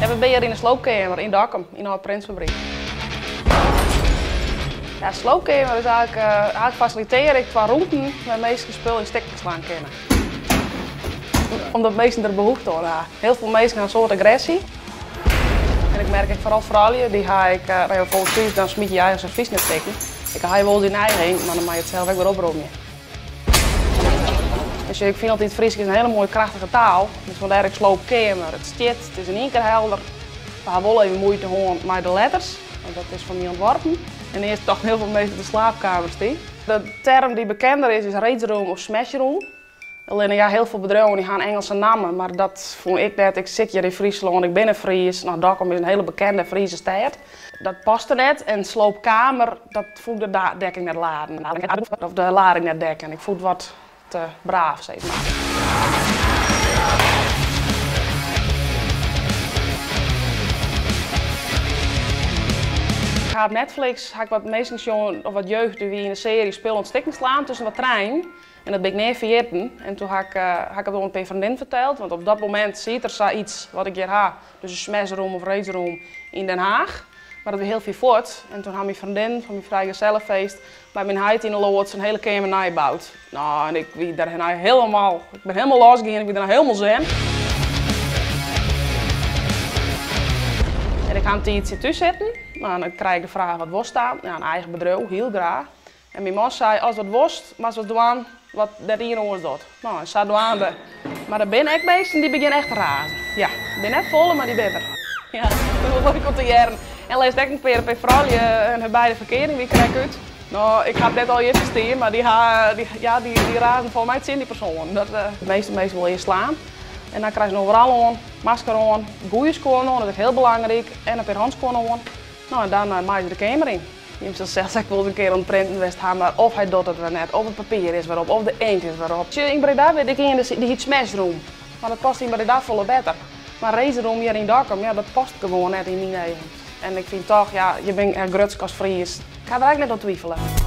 we zijn hier in de sloopkamer in Dokkum, in de Prinsfabriek. Ja, de sloopkamer is eigenlijk faciliteren ik qua routen met meeste spullen in stikken slaan kunnen. Omdat mensen er behoefte aan hebben. Heel veel mensen hebben een soort agressie. En ik merk vooral vrouwen, die ga ik bijvoorbeeld thuis, dan smiet je je eigen servies net steken. Ik ga je wel die neiging, maar dan mag je het zelf ook weer opruimen. Dus ik vind dat dit Fries is een hele mooie krachtige taal. Dus vandaar ik sloopkamer, het stiet, het is in één keer helder. We hebben wel even moeite met de letters, want dat is van mij ontworpen. En eerst toch heel veel mensen de slaapkamers die. De term die bekender is raidsroom of smashroom. Alleen ja, heel veel bedrijven die gaan Engelse namen, maar dat vond ik net. Ik zit hier in Friesland, ik ben een Fries. Nou, Dokkum is een hele bekende Friese stad. Dat paste net en sloopkamer, dat voelde de dekking net laden. Of de lading net dekken. Ik voelde wat te braaf, zeg maar. Op Netflix heb ik wat mensen zien, of wat jeugd die in een serie spelen stikken slaan tussen wat trein. En dat ben ik niet vergeten. En toen heb ik het aan een vriendin verteld, want op dat moment ziet er zoiets wat ik hier heb, dus een smashroom of raceroom in Den Haag. Maar dat was heel veel voort. En toen had mijn vriendin van mijn vrijgezellenfeest bij mijn huid in de loods een hele kamer nagebouwd. Nou, en ik ben daar helemaal, losgegaan, ik ben daar helemaal zen. En ik ga een tijdje tussen zitten. Nou, dan krijg ik de vraag wat was staan. Ja, een eigen bedrijf, heel graag. En mijn man zei, als wat was, maar ze doen wat dat hier ons doet. Nou, ze doen er. Maar er zijn echt mensen die beginnen echt te razen. Ja, ik ben net vol, maar die ben er. Ja, dat wil ik op de jaren. En lees ik een keer bij vrouwen en bij de verkering, wie krijg ik uit? Nou, ik heb net al je verstehen, maar die razen voor mij 10 personen. De meeste mensen willen je slaan. En dan krijg je overal aan, masker aan, goede schoenen aan, dat is heel belangrijk. En een handschoenen aan. Nou, en dan maak je de kamer in. Je hebt zelfs ik wil een keer aan het printen geweest, maar of hij doet het er net, of het papier is waarop, of de inkt is waarop. In Breda weet ik in die smashroom, maar dat past in Breda volle beter. Maar raceroom hier in Dokkum, ja, dat past gewoon net in mijn eigen. En ik vind toch, ja, je bent er gruts als Fries. Ik ga er eigenlijk net aan twijfelen.